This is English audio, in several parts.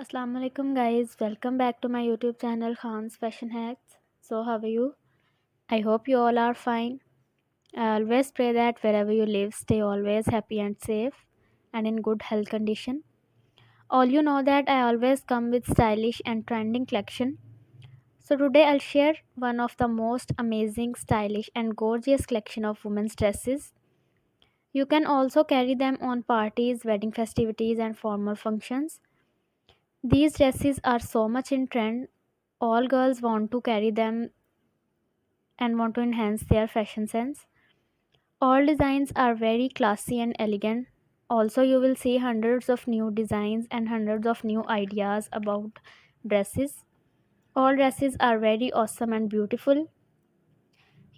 Assalamu alaikum guys, welcome back to my YouTube channel Khan's Fashion Hacks. So how are you? I hope you all are fine. I always pray that wherever you live, stay always happy and safe and in good health condition. All you know that I always come with stylish and trending collection. So today I'll share one of the most amazing, stylish and gorgeous collection of women's dresses. You can also carry them on parties, wedding festivities and formal functions. These dresses are so much in trend. All girls want to carry them and want to enhance their fashion sense. All designs are very classy and elegant. Also, you will see hundreds of new designs and hundreds of new ideas about dresses. All dresses are very awesome and beautiful.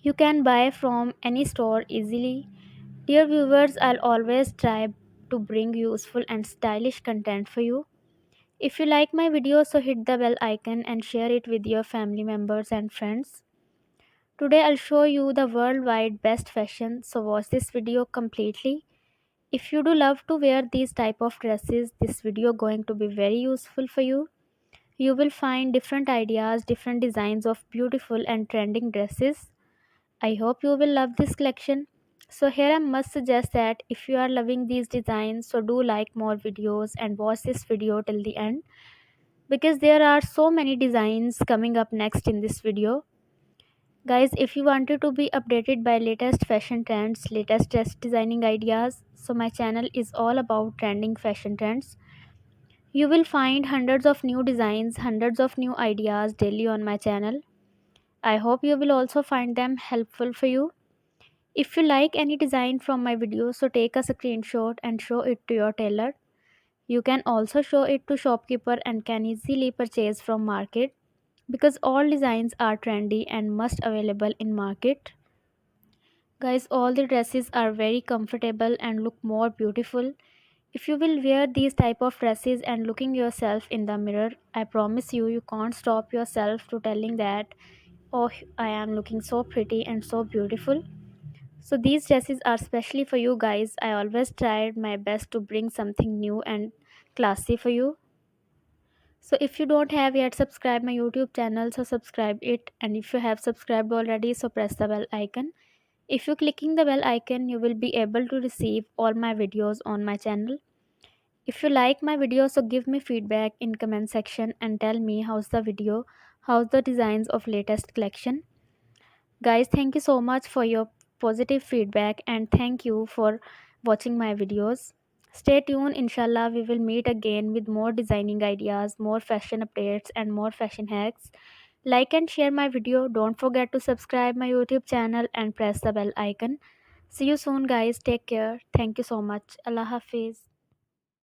You can buy from any store easily. Dear viewers, I'll always try to bring useful and stylish content for you. If you like my video, so hit the bell icon and share it with your family members and friends. Today I'll show you the worldwide best fashion, so watch this video completely. If you do love to wear these type of dresses, this video going to be very useful for you. You will find different ideas, different designs of beautiful and trending dresses. I hope you will love this collection. So here I must suggest that if you are loving these designs, so do like more videos and watch this video till the end, because there are so many designs coming up next in this video. Guys, if you wanted to be updated by latest fashion trends, latest dress designing ideas, so my channel is all about trending fashion trends. You will find hundreds of new designs, hundreds of new ideas daily on my channel. I hope you will also find them helpful for you. If you like any design from my video, so take a screenshot and show it to your tailor. You can also show it to shopkeeper and can easily purchase from market, because all designs are trendy and must available in market. Guys, all the dresses are very comfortable and look more beautiful. If you will wear these type of dresses and looking yourself in the mirror, I promise you, you can't stop yourself to telling that, oh, I am looking so pretty and so beautiful. So these dresses are specially for you guys. I always tried my best to bring something new and classy for you. So if you don't have yet subscribed my YouTube channel, so subscribe it, and if you have subscribed already, so press the bell icon. If you clicking the bell icon, you will be able to receive all my videos on my channel. If you like my video, so give me feedback in comment section and tell me how's the video, how's the designs of latest collection. Guys, thank you so much for your positive feedback and thank you for watching my videos. Stay tuned, inshallah we will meet again with more designing ideas, more fashion updates and more fashion hacks. Like and share my video. Don't forget to subscribe my YouTube channel and press the bell icon. See you soon guys. Take care. Thank you so much. Allah Hafiz.